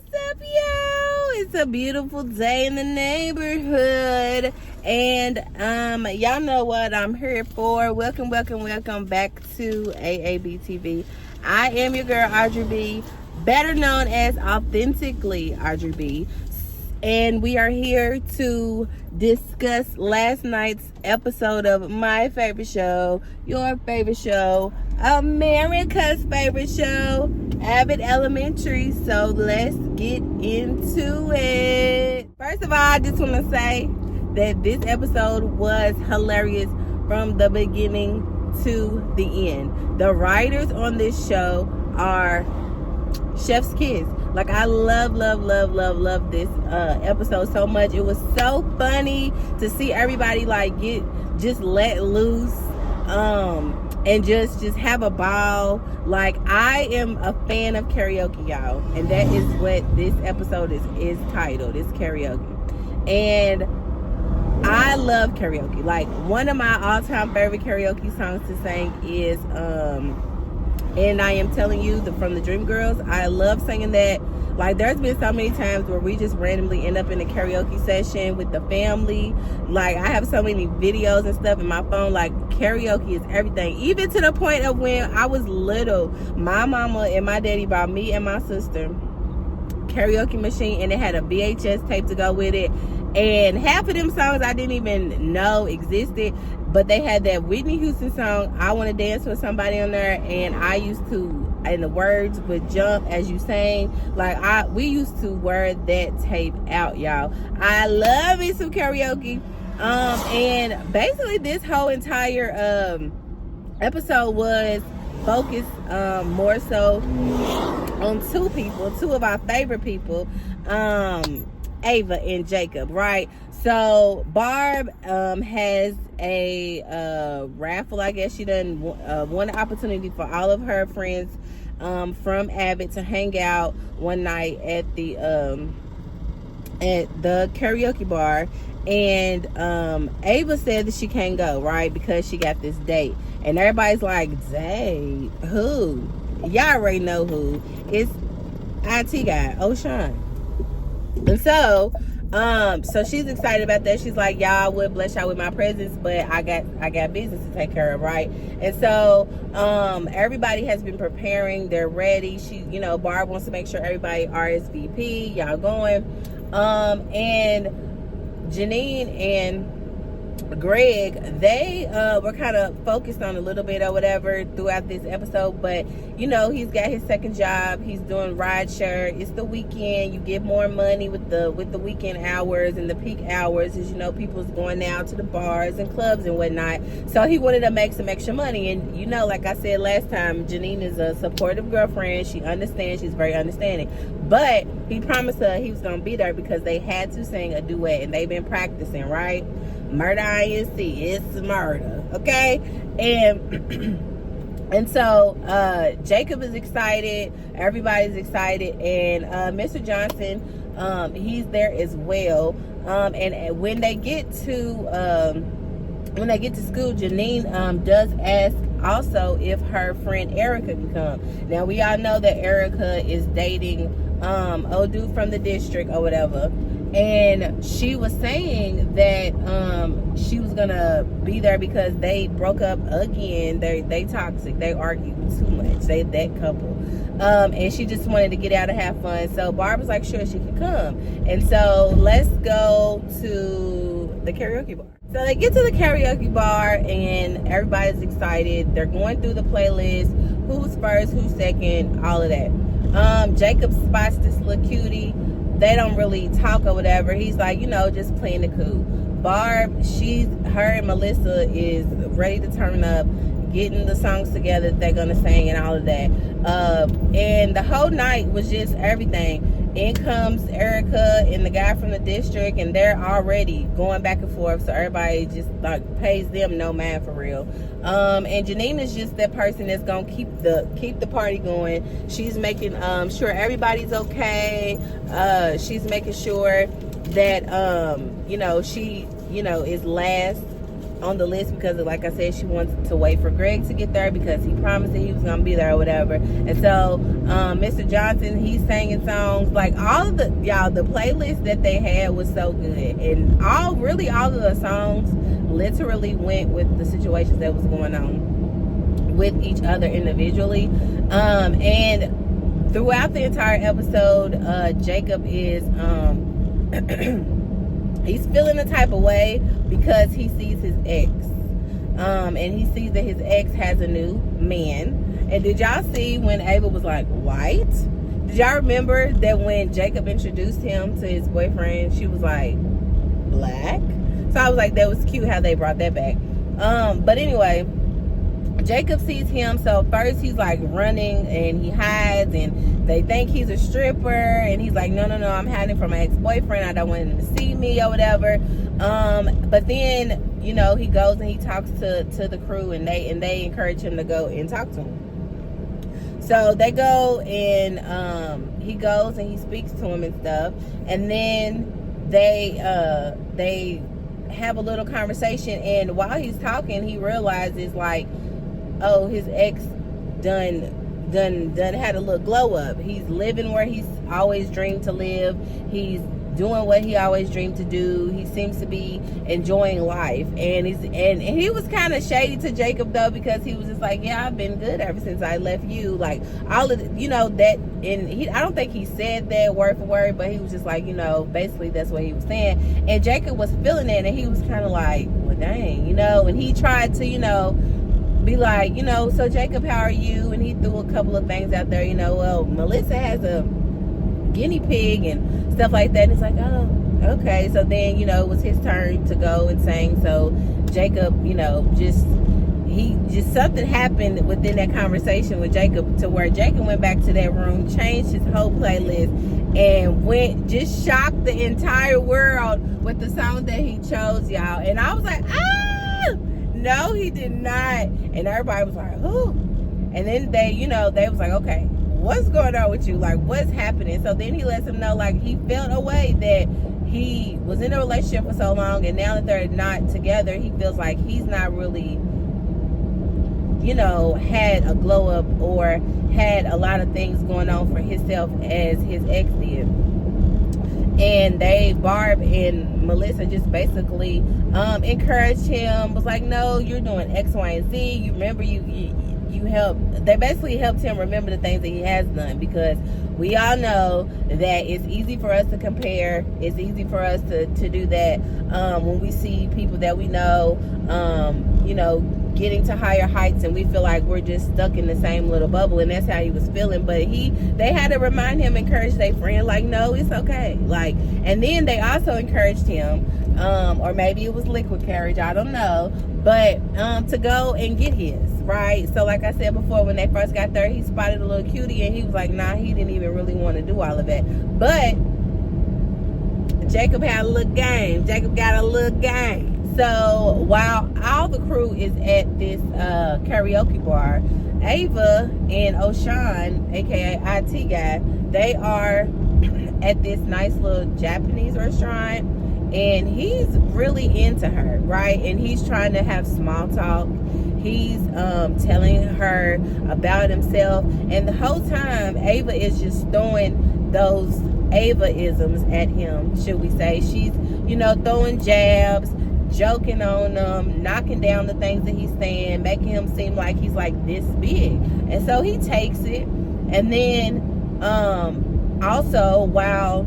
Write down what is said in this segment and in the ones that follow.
What's up, yo? It's a beautiful day in the neighborhood, and y'all know what I'm here for. Welcome back to AAB TV. I am your girl Audrey B, better known as Authentically Audrey B, and we are here to discuss last night's episode of my favorite show, your favorite show, America's favorite show, Abbott Elementary. So let's get into it. First of all, I just want to say that this episode was hilarious from the beginning to the end. The writers on this show are chef's kids. Like, I love this episode so much. It was so funny to see everybody like just let loose and just have a ball. Like, I am a fan of karaoke, y'all, and that is what this episode is titled. It's karaoke, and I love karaoke. Like, one of my all-time favorite karaoke songs to sing is And I Am Telling You, from the Dream Girls. I love singing that. Like, there's been so many times where we just randomly end up in a karaoke session with the family. Like, I have so many videos and stuff in my phone. Like, karaoke is everything. Even to the point of when I was little, my mama and my daddy bought me and my sister karaoke machine, and it had a VHS tape to go with it. And half of them songs I didn't even know existed, but they had that Whitney Houston song, I Want to Dance With Somebody, on there, and I used to, and the words would jump as you sang. Like, we used to wear that tape out, y'all. I love me some karaoke. And basically this whole entire episode was focused more so on two of our favorite people, Ava and Jacob, right? So Barb has a raffle. I guess she done won an opportunity for all of her friends from Abbott to hang out one night at the karaoke bar, and Ava said that she can't go, right, because she got this date, and everybody's like, dang, who? Y'all already know who. It's IT guy, O'Shawn. And so she's excited about that. She's like, y'all, I would bless y'all with my presence, but I got business to take care of, right? And so everybody has been preparing. They're ready. Barb wants to make sure everybody RSVP. Y'all going. And Janine and Greg, they were kind of focused on a little bit or whatever throughout this episode, but he's got his second job. He's doing rideshare. It's the weekend. You get more money with the weekend hours and the peak hours, as people's going out to the bars and clubs and whatnot. So he wanted to make some extra money, and like I said last time, Janine is a supportive girlfriend. She understands. She's very understanding, but he promised her he was gonna be there because they had to sing a duet, and they've been practicing, right? Murder INC, it's murder, okay? And so Jacob is excited, everybody's excited, and Mr. Johnson, he's there as well. And when they get to school, Janine does ask also if her friend Erica can come. Now, we all know that Erica is dating old dude from the district or whatever. And she was saying that she was gonna be there because they broke up again. They toxic. They argue too much. That couple. And she just wanted to get out and have fun. So Barb was like, sure, she can come. And so let's go to the karaoke bar. So they get to the karaoke bar and everybody's excited. They're going through the playlist. Who's first? Who's second? All of that. Jacob spots this little cutie. They don't really talk or whatever. He's like, just playing the cool. Barb, her and Melissa is ready to turn up, getting the songs together that they're gonna sing and all of that. And the whole night was just everything. In comes Erica and the guy from the district, and they're already going back and forth. So everybody just like pays them no mind for real. And Janine is just that person that's gonna keep the party going. She's making sure everybody's okay. She's making sure that she is last on the list because, like I said, she wants to wait for Greg to get there because he promised that he was gonna be there or whatever. And so Mr. Johnson, he's singing songs. Like, all of the playlist that they had was so good, and all of the songs literally went with the situations that was going on with each other individually. And throughout the entire episode, Jacob is he's feeling the type of way because he sees his ex. And he sees that his ex has a new man. And did y'all see when Ava was like, white? Did y'all remember that when Jacob introduced him to his boyfriend, she was like, black? So I was like, that was cute how they brought that back. But anyway, Jacob sees him. So first he's like running and he hides, and they think he's a stripper, and he's like, no, I'm hiding from my ex-boyfriend. I don't want him to see me or whatever. But then, you know, he goes and he talks to the crew, and they encourage him to go and talk to him. So they go, and he goes and he speaks to him and stuff, and then they have a little conversation. And while he's talking, he realizes, like, oh, his ex done had a little glow up. He's living where he's always dreamed to live. He's doing what he always dreamed to do. He seems to be enjoying life. And he was kind of shady to Jacob, though, because he was just like, yeah, I've been good ever since I left you. Like, all of, you know, that, and I don't think he said that word for word, but he was just like, you know, basically that's what he was saying. And Jacob was feeling it, and he was kind of like, well, dang, you know, and he tried to, you know, be like, you know, so Jacob, how are you? And he threw a couple of things out there, you know, well, Melissa has a guinea pig and stuff like that. And it's like, oh, okay. So then, you know, it was his turn to go and sing. So Jacob, you know, just something happened within that conversation with Jacob to where Jacob went back to that room, changed his whole playlist, and just shocked the entire world with the song that he chose, y'all. And I was like, no, he did not. And everybody was like, who? And then they was like, okay, what's going on with you? Like, what's happening? So then he lets him know, like, he felt a way that he was in a relationship for so long, and now that they're not together, he feels like he's not really, you know, had a glow up or had a lot of things going on for himself as his ex did. And Barb and Melissa just basically encouraged him, was like, no, you're doing X, Y, and Z. You remember they basically helped him remember the things that he has done, because we all know that it's easy for us to compare. It's easy for us to do that when we see people that we know, you know, getting to higher heights, and we feel like we're just stuck in the same little bubble. And that's how he was feeling. But they had to remind him, encourage their friend, like, no, it's okay. Like, and then they also encouraged him, or maybe it was liquid courage, I don't know, but to go and get his, right? So like I said before, when they first got there, he spotted a little cutie, and he was like, nah, he didn't even really want to do all of that. But Jacob had a little game. Jacob got a little game. So while all the crew is at this karaoke bar, Ava and O'Shawn, aka IT guy, they are at this nice little Japanese restaurant, and he's really into her, right? And he's trying to have small talk. He's telling her about himself, and the whole time Ava is just throwing those Ava-isms at him, should we say. She's, you know, throwing jabs, joking on him, knocking down the things that he's saying, making him seem like he's like this big. And so he takes it. And then also, while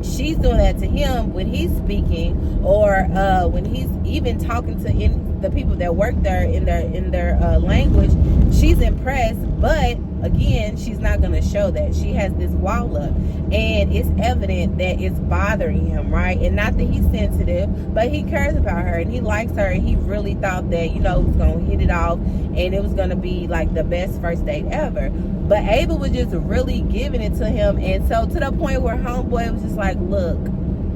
she's doing that to him, when he's speaking, or when he's even talking to the people that work there in their language, she's impressed. But again, she's not going to show that. She has this wall up, and it's evident that it's bothering him, right? And not that he's sensitive, but he cares about her and he likes her, and he really thought that, you know, he was going to hit it off and it was going to be like the best first date ever. But Ava was just really giving it to him, and so to the point where homeboy was just like, look,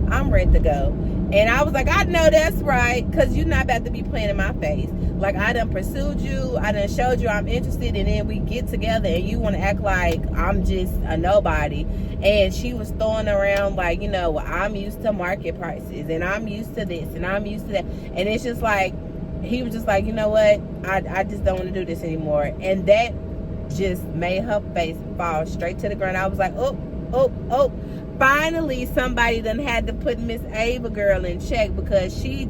I'm ready to go. And I was like, I know that's right, because you're not about to be playing in my face. Like, I done pursued you, I done showed you I'm interested, and then we get together and you want to act like I'm just a nobody. And she was throwing around like, you know, well, I'm used to market prices, and I'm used to this, and I'm used to that. And it's just like, he was just like, you know what, I just don't want to do this anymore. And that just made her face fall straight to the ground. I was like, oh. Finally, somebody done had to put Miss Ava girl in check, because she's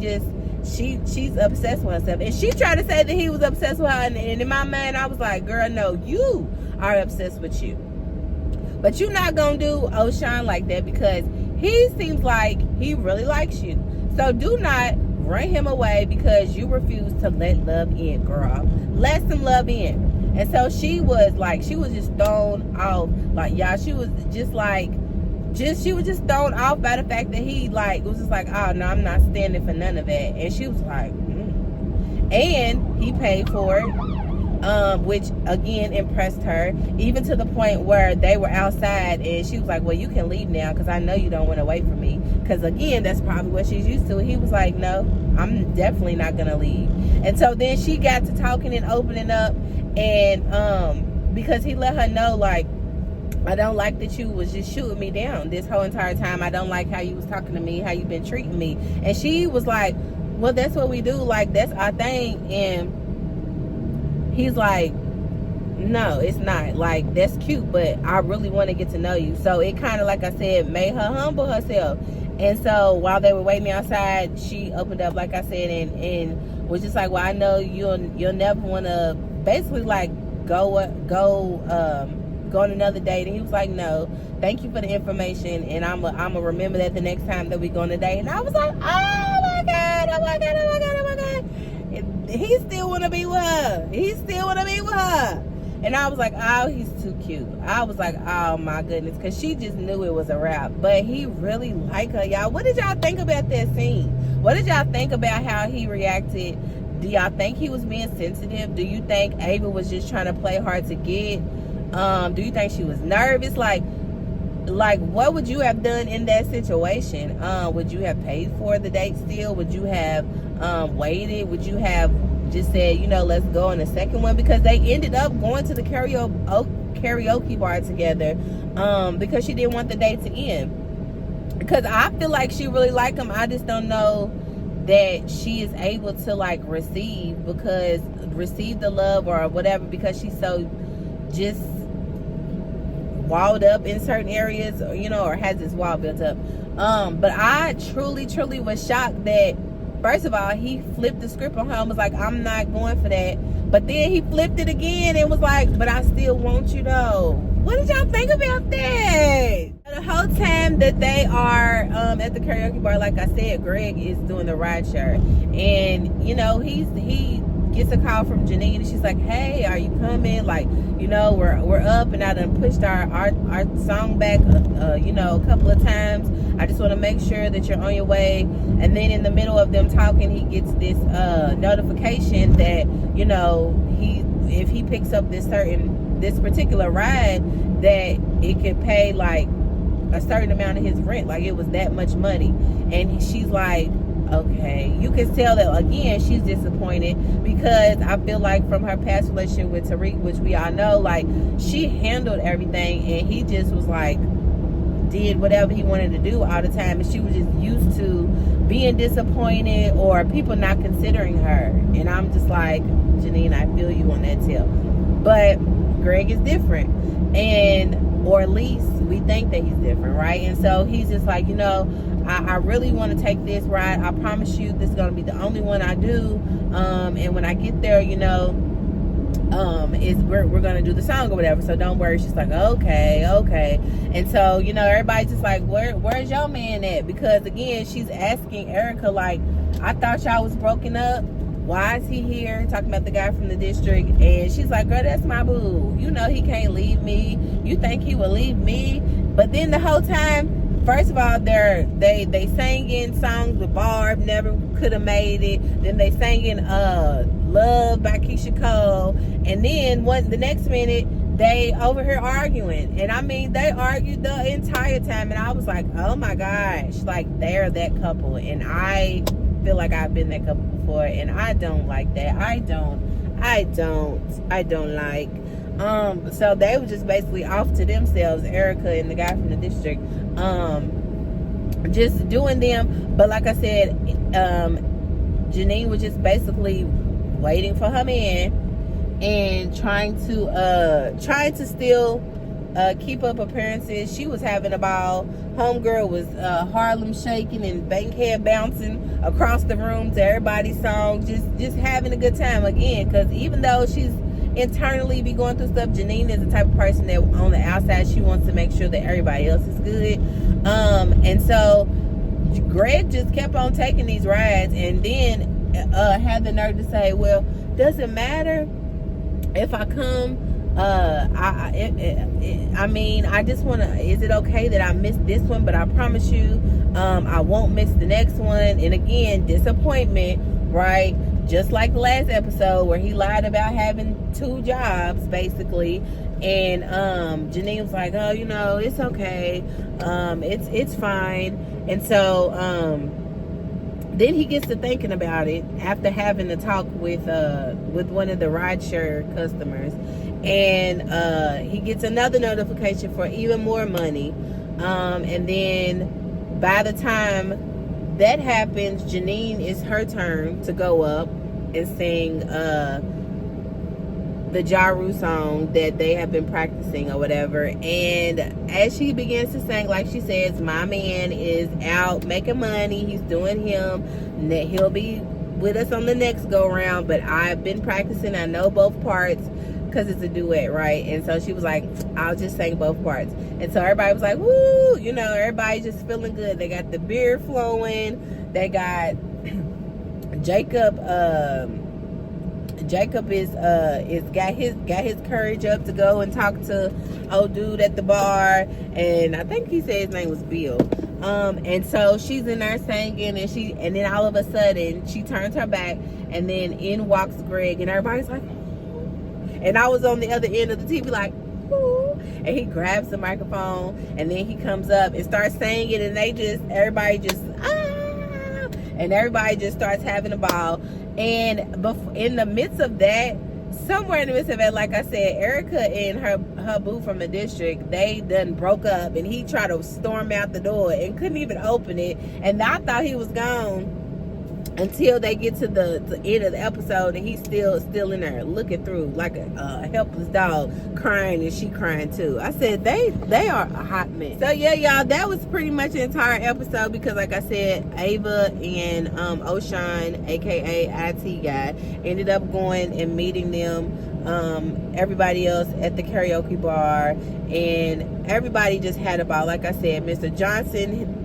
obsessed with herself. And she tried to say that he was obsessed with her, and in my mind, I was like, girl, no, you are obsessed with you. But you're not gonna do O'Shawn like that, because he seems like he really likes you. So do not run him away because you refuse to let love in, girl. Let some love in. And so she was just thrown off. Like, y'all, she was just thrown off by the fact that he was just like, oh no, I'm not standing for none of that. And she was like, And he paid for it, which again impressed her, even to the point where they were outside and she was like, well, you can leave now because I know you don't want to wait for me. Because again, that's probably what she's used to. He was like, no, I'm definitely not gonna leave. And so then she got to talking and opening up, and because he let her know, like, I don't like that you was just shooting me down this whole entire time. I don't like how you was talking to me, how you been treating me. And she was like, well, that's what we do. Like, that's our thing. And he's like, no, it's not. Like, that's cute, but I really want to get to know you. So it kind of, like I said, made her humble herself. And so while they were waiting outside, she opened up, like I said, and was just like, well, I know you'll never want to basically like go on another date. And he was like, no, thank you for the information, and I'm a remember that the next time that we go on a date. And I was like, oh my god. And he still want to be with her. And I was like, oh, he's too cute. I was like, oh my goodness, because she just knew it was a wrap. But he really liked her, y'all. What did y'all think about that scene? What did y'all think about how he reacted? Do y'all think he was being sensitive? Do you think Ava was just trying to play hard to get? Do you think she was nervous? Like what would you have done in that situation? Would you have paid for the date still? Would you have waited? Would you have just said, you know, let's go on a second one? Because they ended up going to the karaoke bar together, because she didn't want the date to end. Because I feel like she really liked him. I just don't know that she is able to like receive the love or whatever, because she's so just walled up in certain areas, you know, or has this wall built up. But I truly was shocked that, first of all, he flipped the script on her and was like, I'm not going for that. But then he flipped it again and was like, but I still want you though. What did y'all think about that? The whole time that they are at the karaoke bar, like I said, Greg is doing the ride share. And, you know, he gets a call from Janine, and she's like, hey, are you coming? Like, you know, we're up, and I done pushed our song back you know, a couple of times. I just want to make sure that you're on your way. And then in the middle of them talking, he gets this notification that, you know, if he picks up this particular ride, that it could pay like a certain amount of his rent. Like, it was that much money. And she's like, okay. You can tell that, again, she's disappointed, because I feel like from her past relationship with Tariq, which we all know, like, she handled everything, and he just was like, did whatever he wanted to do all the time, and she was just used to being disappointed or people not considering her. And I'm just like, Janine, I feel you on that tip. But Greg is different, or at least we think that he's different, right? And so he's just like, you know, I really want to take this ride. I promise you this is going to be the only one I do. And when I get there, you know, we're going to do the song or whatever. So don't worry. She's like, okay. And so, you know, everybody's just like, where's your man at? Because, again, she's asking Erica, like, I thought y'all was broken up. Why is he here? Talking about the guy from the district. And she's like, girl, that's my boo. You know he can't leave me. You think he will leave me? But then the whole time, first of all, they sang in songs with Barb, never could have made it. Then they sang in Love by Keisha Cole. And then the next minute, they over here arguing. And I mean, they argued the entire time. And I was like, oh my gosh, like, they're that couple. And I feel like I've been that couple before, and I don't like that. I don't like. So they were just basically off to themselves, Erica and the guy from the district, just doing them. But like I said, Janine was just basically waiting for her man and trying to still keep up appearances. She was having a ball. Homegirl was Harlem shaking and Bankhead bouncing across the room to everybody's song, just having a good time again. Because even though she's internally be going through stuff, Janine is the type of person that on the outside she wants to make sure that everybody else is good. And so Greg just kept on taking these rides, and then had the nerve to say, well, does it matter if I come? I mean, I just want to, is it okay that I missed this one, but I promise you I won't miss the next one. And again, disappointment, right? Just like the last episode where he lied about having 2 jobs basically, and Janine was like, oh, you know, it's okay, it's fine. And so then he gets to thinking about it after having a talk with one of the rideshare customers, and he gets another notification for even more money. And then by the time that happens, Janine, is her turn to go up and sing the Ja Rule song that they have been practicing or whatever. And as she begins to sing, like she says, my man is out making money, he's doing him, he'll be with us on the next go round, but I've been practicing, I know both parts, because it's a duet, right? And so she was like, I'll just sing both parts. And so everybody was like, woo, you know, everybody just feeling good. They got the beer flowing, they got Jacob is got his courage up to go and talk to old dude at the bar, and I think he said his name was Bill. And so she's in there singing, and then all of a sudden she turns her back, and then in walks Greg, and everybody's like, and I was on the other end of the TV like, ooh. And he grabs the microphone, and then he comes up and starts singing, and everybody just starts having a ball. And in the midst of that, somewhere in the midst of it, like I said, Erica and her boo from the district, they done broke up, and he tried to storm out the door and couldn't even open it. And I thought he was gone until they get to the end of the episode, and he's still in there looking through like a helpless dog, crying, and she crying too. I said they are a hot mess. So yeah, y'all, that was pretty much the entire episode, because like I said, Ava and Oshan, aka IT guy, ended up going and meeting them, everybody else at the karaoke bar, and everybody just had a ball. Like I said, Mr. Johnson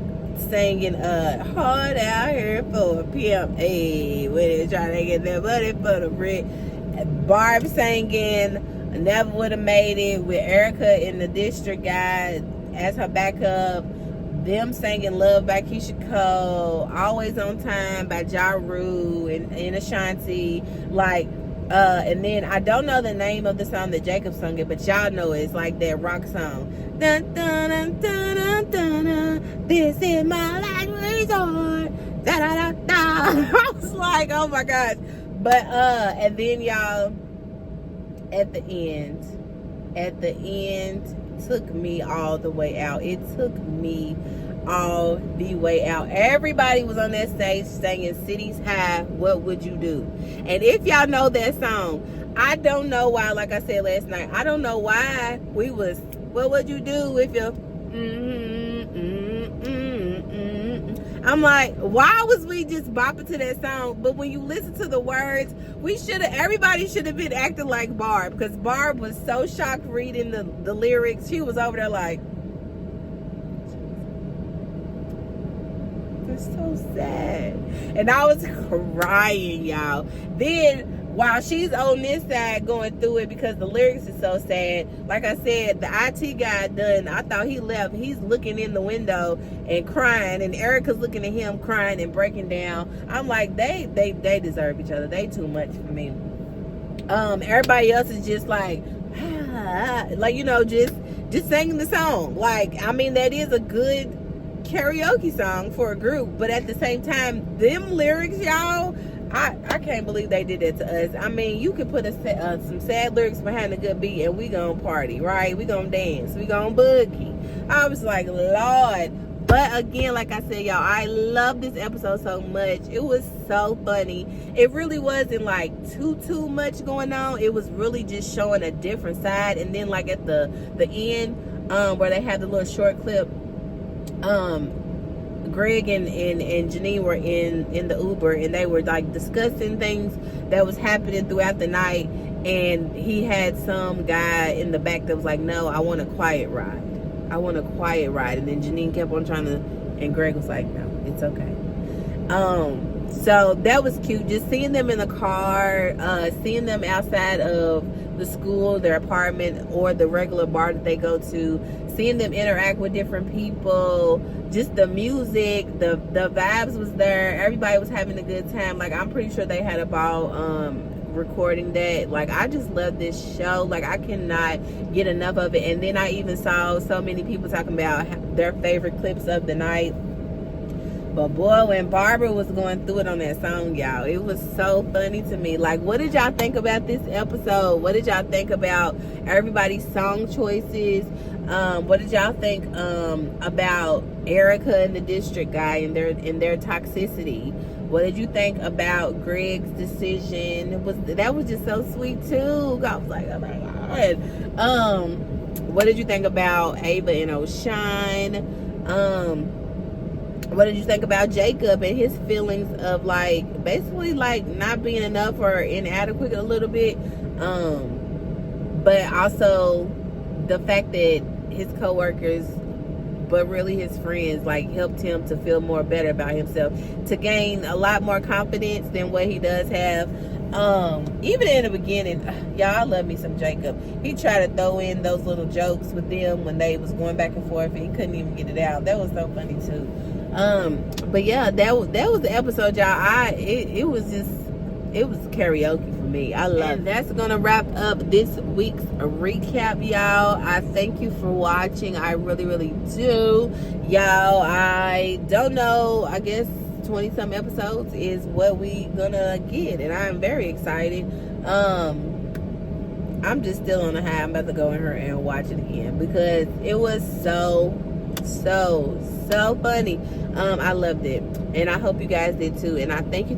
singing hard out here for a pimp, hey, when they trying to get their money for the brick. Barb singing Never Would Have Made It with Erica and the district guy as her backup. Them singing Love by Keisha Cole, Always on Time by Ja Rule and Ashanti, like, and then I don't know the name of the song that Jacob sung it, but y'all know it's like that rock song. Dun, dun, dun, dun, dun, dun, dun. This is my last resort. Da, da, da, da. I was like, oh my gosh. But and then y'all, at the end took me all the way out. It took me all the way out. Everybody was on that stage singing Cities High, What Would You Do? And if y'all know that song, I don't know why, like I said last night, I don't know why we was, what would you do if you I'm like, why was we just bopping to that song? But when you listen to the words, everybody should have been acting like Barb, because Barb was so shocked reading the lyrics. She was over there like, it's so sad. And I was crying, y'all. Then while she's on this side going through it because the lyrics is so sad, like I said, the IT guy done, I thought he left. He's looking in the window and crying, and Erica's looking at him crying and breaking down. I'm like, they deserve each other. They too much for me. Everybody else is just like, like, you know, just singing the song. Like, I mean, that is a good karaoke song for a group, but at the same time, them lyrics, y'all, I can't believe they did that to us. I mean, you could put some sad lyrics behind a good beat and we gonna party, right? We gonna dance, we gonna boogie. I was like, Lord. But again, like I said, y'all, I love this episode so much. It was so funny. It really wasn't like too much going on. It was really just showing a different side. And then like at the end, where they had the little short clip, Greg and Janine were in the Uber, and they were like discussing things that was happening throughout the night. And he had some guy in the back that was like, no, I want a quiet ride. I want a quiet ride. And then Janine kept on trying to, and Greg was like, no, it's okay. So that was cute. Just seeing them in the car, seeing them outside of the school, their apartment, or the regular bar that they go to, seeing them interact with different people, just the music, the vibes was there. Everybody was having a good time. Like, I'm pretty sure they had a ball recording that. Like, I just love this show. Like, I cannot get enough of it. And then I even saw so many people talking about their favorite clips of the night. But boy, when Barbara was going through it on that song, y'all, it was so funny to me. Like, what did y'all think about this episode? What did y'all think about everybody's song choices? What did y'all think about Erica and the district guy and their toxicity? What did you think about Greg's decision? That was just so sweet too. I was like, oh my God. What did you think about Ava and O'Shine? What did you think about Jacob and his feelings of like basically like not being enough or inadequate a little bit? But also the fact that his coworkers, but really his friends, like helped him to feel more better about himself, to gain a lot more confidence than what he does have. Even in the beginning, y'all, I love me some Jacob. He tried to throw in those little jokes with them when they was going back and forth and he couldn't even get it out. That was so funny too. But yeah, that was the episode, y'all. It was karaoke for me. I love it. That's gonna wrap up this week's recap, y'all. I thank you for watching. I really do, y'all. I don't know, I guess 20 some episodes is what we gonna get, and I'm very excited. I'm just still on the high. I'm about to go in here and watch it again because it was so funny. I loved it, and I hope you guys did too. And I thank you.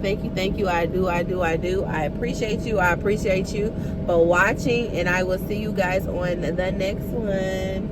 I do. I appreciate you for watching, and I will see you guys on the next one.